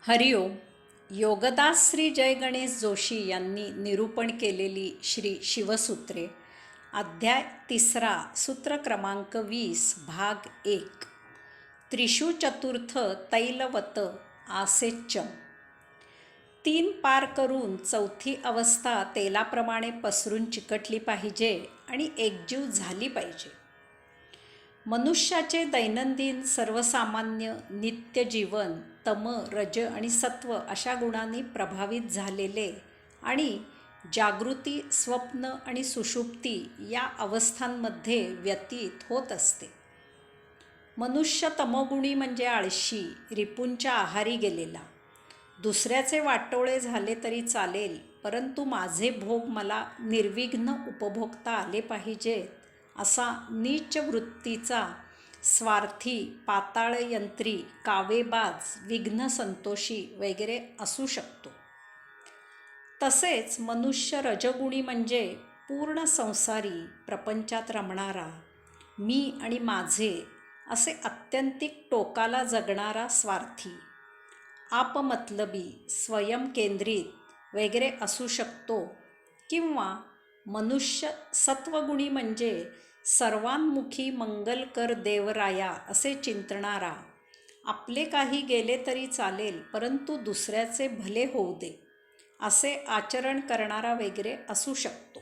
हरिओम. योगदास श्री जय गणेश जोशी यांनी निरूपण केलेली श्री शिवसूत्रे, अध्याय 3, सूत्र क्रमांक 20, भाग 1. त्रिषु चतुर्थ तैलवत आसेच्यम. 3 पार करून चौथी अवस्था तेलाप्रमाणे पसरून चिकटली पाहिजे आणि एकजीव झाली पाहिजे. मनुष्याचे दैनंदिन सर्वसामान्य नित्य जीवन तम, रज आणि सत्व अशा गुणांनी प्रभावित झालेले आणि जागृती, स्वप्न आणि सुषुप्ती या अवस्थांमध्ये व्यतीत होत असते. मनुष्य तमोगुणी म्हणजे आळशी, रिपूंच्या आहारी गेलेला. दुसऱ्याचे वाटोळे झाले तरी चालेल, परंतु माझे भोग मला निर्विघ्न उपभोगता आले पाहिजेत असा नीच वृत्तीचा, स्वार्थी, पाताळयंत्री, कावेबाज, विघ्नसंतोषी वगैरे असू शकतो. तसेच मनुष्य रजगुणी म्हणजे पूर्ण संसारी, प्रपंचात रमणारा, मी आणि माझे असे आत्यंतिक टोकाला जगणारा स्वार्थी, आपमतलबी, स्वयंकेंद्रित वगैरे असू शकतो. किंवा मनुष्य सत्वगुणी म्हणजे सर्वांमुखी मंगलकर देवराया असे चिंतणारा, आपले काही गेले तरी चालेल परंतु दुसऱ्याचे भले होऊ दे असे आचरण करणारा वगैरे असू शकतो.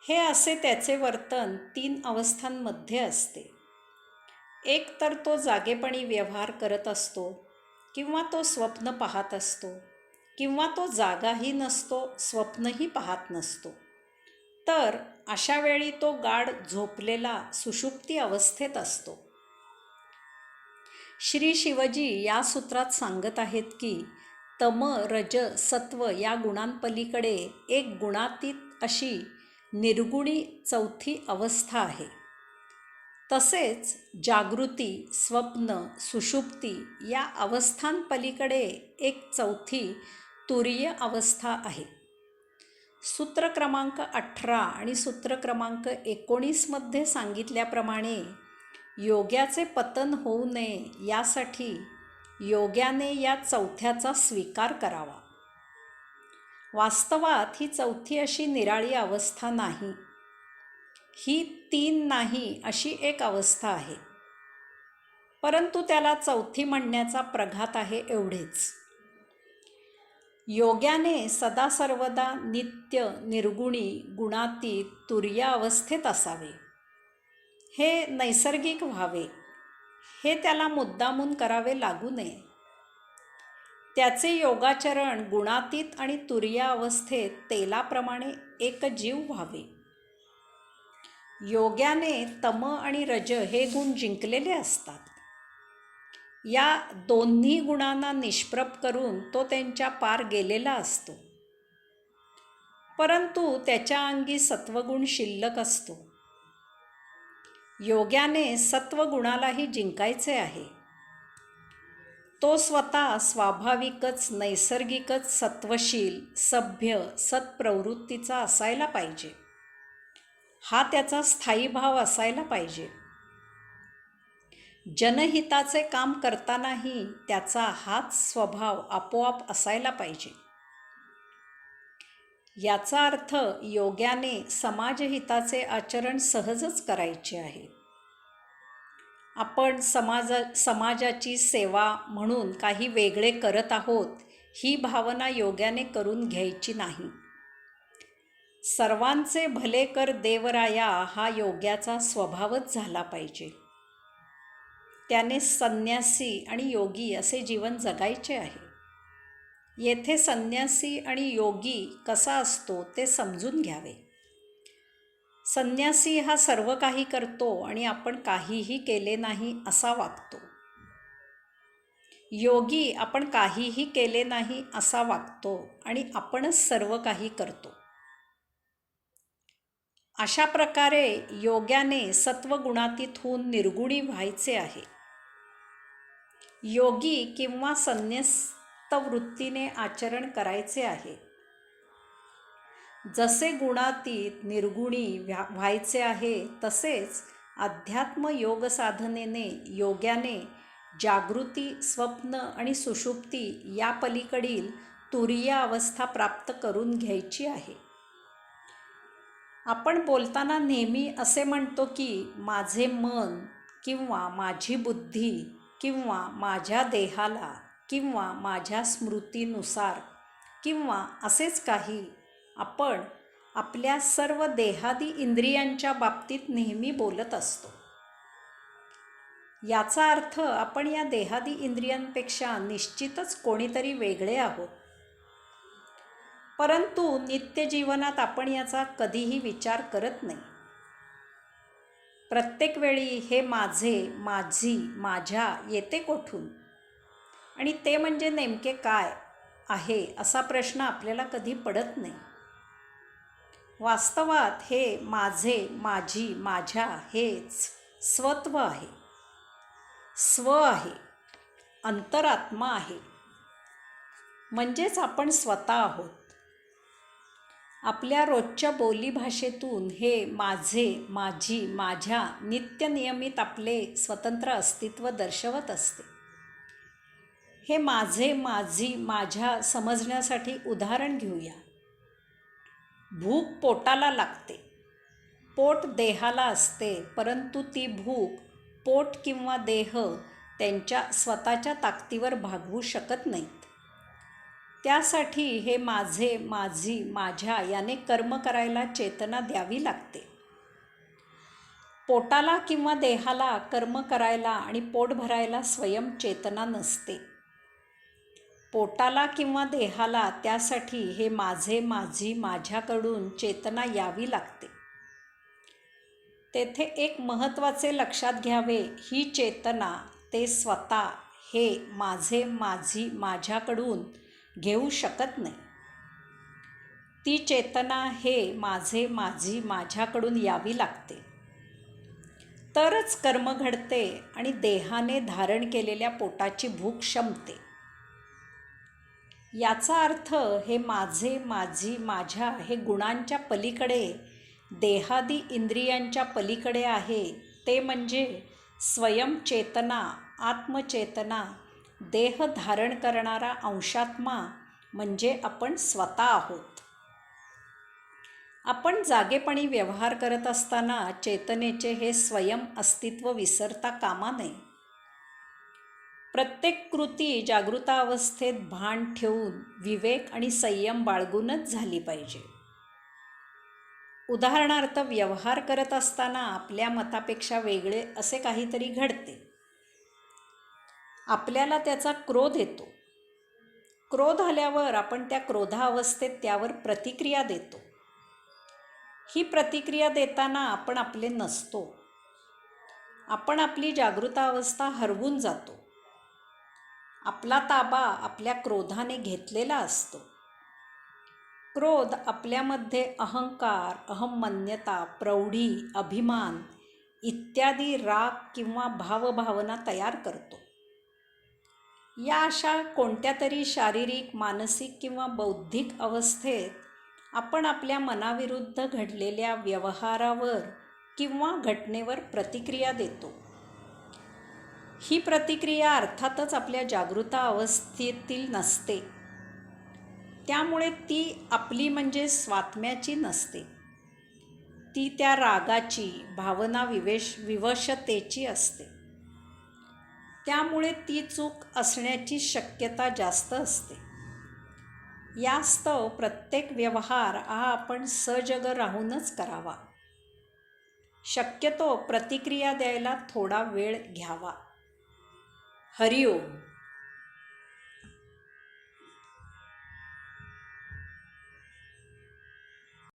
हे असे त्याचे वर्तन 3 अवस्थांमध्ये असते. एक तर तो जागेपणी व्यवहार करत असतो, किंवा तो स्वप्न पाहत असतो, किंवा तो जागाही नसतो, स्वप्नही पाहत नसतो. तर अशा वेळी तो गाढ झोपलेला सुषुप्ती अवस्थेत असतो. श्री शिवजी या सूत्रात सांगत आहेत की तम, रज, सत्व या गुणांपलीकडे एक गुणातीत अशी निर्गुणी चौथी अवस्था आहे. तसेच जागृती, स्वप्न, सुषुप्ती या अवस्थांपलीकडे एक चौथी तुरीय अवस्था आहे. सूत्र क्रमांक 18 आणि सूत्र क्रमांक 19 मध्ये सांगितल्याप्रमाणे योग्याचे पतन होऊ नये यासाठी योग्याने या चौथ्याचा स्वीकार करावा. वास्तवात ही चौथी अशी निराळी अवस्था नाही, ही 3 नाही अशी एक अवस्था आहे, परंतु त्याला चौथी म्हणण्याचा प्रघात आहे एवढेच. योग्याने सदा सर्वदा नित्य, निर्गुणी, गुणातीत, तुर्य अवस्थेत असावे. हे नैसर्गिक व्हावे, हे त्याला मुद्दामून करावे लागू नये. त्याचे योगाचरण गुणातीत आणि तुर्य अवस्थेत तेलाप्रमाणे एकजीव व्हावे. योग्याने तम आणि रज हे गुण जिंकलेले असतात. या दोन्ही गुणांना निष्प्रभ करून तो त्यांच्या पार गेलेला असतो, परंतु त्याच्या अंगी सत्वगुण शिल्लक असतो. योग्याने सत्वगुणालाही जिंकायचे आहे. तो स्वतः स्वाभाविकच, नैसर्गिकच सत्वशील, सभ्य, सत्प्रवृत्तीचा असायला पाहिजे. हा त्याचा स्थायी भाव असायला पाहिजे. जनहिताचे काम करतानाही त्याचा हाच स्वभाव आपोआप असायला पाहिजे. याचा अर्थ योग्याने समाजहिताचे आचरण सहजच करायचे आहे. आपण समाजाची सेवा म्हणून काही वेगळे करत आहोत ही भावना योग्याने करून घ्यायची नाही. सर्वांचे भले कर देवराया हा योग्याचा स्वभावच झाला पाहिजे. त्याने संन्यासी आणि योगी असे जीवन जगायचे आहे. येथे संन्यासी आणि योगी कसा असतो ते समजून घ्यावे. संन्यासी हा सर्व काही करतो आणि आपण काहीही केले नाही असा वागतो. योगी आपण काहीही केले नाही असा वागतो आणि आपणच सर्व काही करतो. अशा प्रकारे योग्याने सत्वगुणातीत होऊन निर्गुणी व्हायचे आहे. योगी किंवा संन्यस्त वृत्तीने आचरण करायचे आहे. जसे गुणातीत निर्गुणी व्हायचे आहे, तसेच अध्यात्म योग साधनेने योग्याने जागृती, स्वप्न आणि सुषुप्ती या पलीकडील तुरीय अवस्था प्राप्त करून घ्यायची आहे. आपण बोलताना नेहमी असे म्हणतो की माझे मन किंवा माझी बुद्धी किंवा माझ्या देहाला किंवा माझ्या स्मृतीनुसार किंवा असेच काही आपण आपल्या सर्व देहादी इंद्रियांच्या बाबतीत नेहमी बोलत असतो. याचा अर्थ आपण या देहादी इंद्रियांपेक्षा निश्चितच कोणीतरी वेगळे आहोत. परंतु नित्य जीवनात आपण याचा कधीही विचार करत नाही. प्रत्येक वेळी हे माझे, माझी, माझ्या येते कोठून आणि ते म्हणजे नेमके काय आहे असा प्रश्न आपल्याला कधी पडत नाही. वास्तवात हे माझे, माझी, माझ्या हेच स्वत्व आहे, स्व आहे, अंतरात्मा आहे, म्हणजेच आपण स्वतः आहोत. आपल्या रोजच्या बोलीभाषेतून हे माझे, माझी, माझ्या नित्यनियमित आपले स्वतंत्र अस्तित्व दर्शवत असते. हे माझे, माझी, माझ्या समजण्यासाठी उदाहरण घेऊया. भूक पोटाला लागते. पोट देहाला असते, परंतु ती भूक पोट किंवा देह त्यांच्या स्वतःच्या ताकदीवर भागवू शकत नाहीत. त्यासाठी हे माझे, माझी, माझ्या याने कर्म करायला चेतना द्यावी लागते. पोटाला किंवा देहाला कर्म करायला आणि पोट भरायला स्वयं चेतना नसते. पोटाला किंवा देहाला त्यासाठी हे माझे, माझी, माझ्याकडून चेतना यावी लागते. तेथे एक महत्त्वाचे लक्षात घ्यावे, ही चेतना ते स्वतः हे माझे, माझी, माझ्याकडून घेऊ शकत नाही. ती चेतना हे माझे, माझी, माझ्याकडून यावी लागते. तरच कर्म घडते आणि देहाने धारण केलेल्या पोटाची भूक शमते. याचा अर्थ हे माझे, माझी, माझ्या हे गुणांच्या पलीकडे, देहादी इंद्रियांच्या पलीकडे आहे. ते म्हणजे स्वयंचेतना, आत्मचेतना, देह धारण करणारा अंशात्मा म्हणजे आपण स्वतः आहोत. आपण जागेपणी व्यवहार करत असताना चेतनेचे हे स्वयं अस्तित्व विसरता कामा नये. प्रत्येक कृती जागृतावस्थेत भान ठेवून विवेक आणि संयम बाळगूनच झाली पाहिजे. उदाहरणार्थ, व्यवहार करत असताना आपल्या मतापेक्षा वेगळे असे काहीतरी घडते. आपल्याला त्याचा क्रोध येतो. क्रोध आल्यावर आपण त्या क्रोधावस्थेत त्यावर प्रतिक्रिया देतो. ही प्रतिक्रिया देताना आपण आपले नसतो. आपण आपली जागृतावस्था हरवून जातो. आपला ताबा आपल्या क्रोधाने घेतलेला असतो. क्रोध आपल्यामध्ये अहंकार, अहमन्यता, प्रौढी, अभिमान इत्यादी राग किंवा भावभावना तयार करतो. या अशा कोणत्या तरी शारीरिक, मानसिक किंवा बौद्धिक अवस्थेत आपण आपल्या मनाविरुद्ध घडलेल्या व्यवहारावर किंवा घटनेवर प्रतिक्रिया देतो. ही प्रतिक्रिया अर्थातच आपल्या जागृता अवस्थेतील नसते. त्यामुळे ती आपली म्हणजे स्वात्म्याची नसते. ती त्या रागाची, भावना विवशतेची असते. त्यामुळे ती चूक असण्याची शक्यता जास्त असते. यास्तव प्रत्येक व्यवहार हा आपण सजग राहूनच करावा. शक्यतो प्रतिक्रिया द्यायला थोडा वेळ घ्यावा. हरिओम.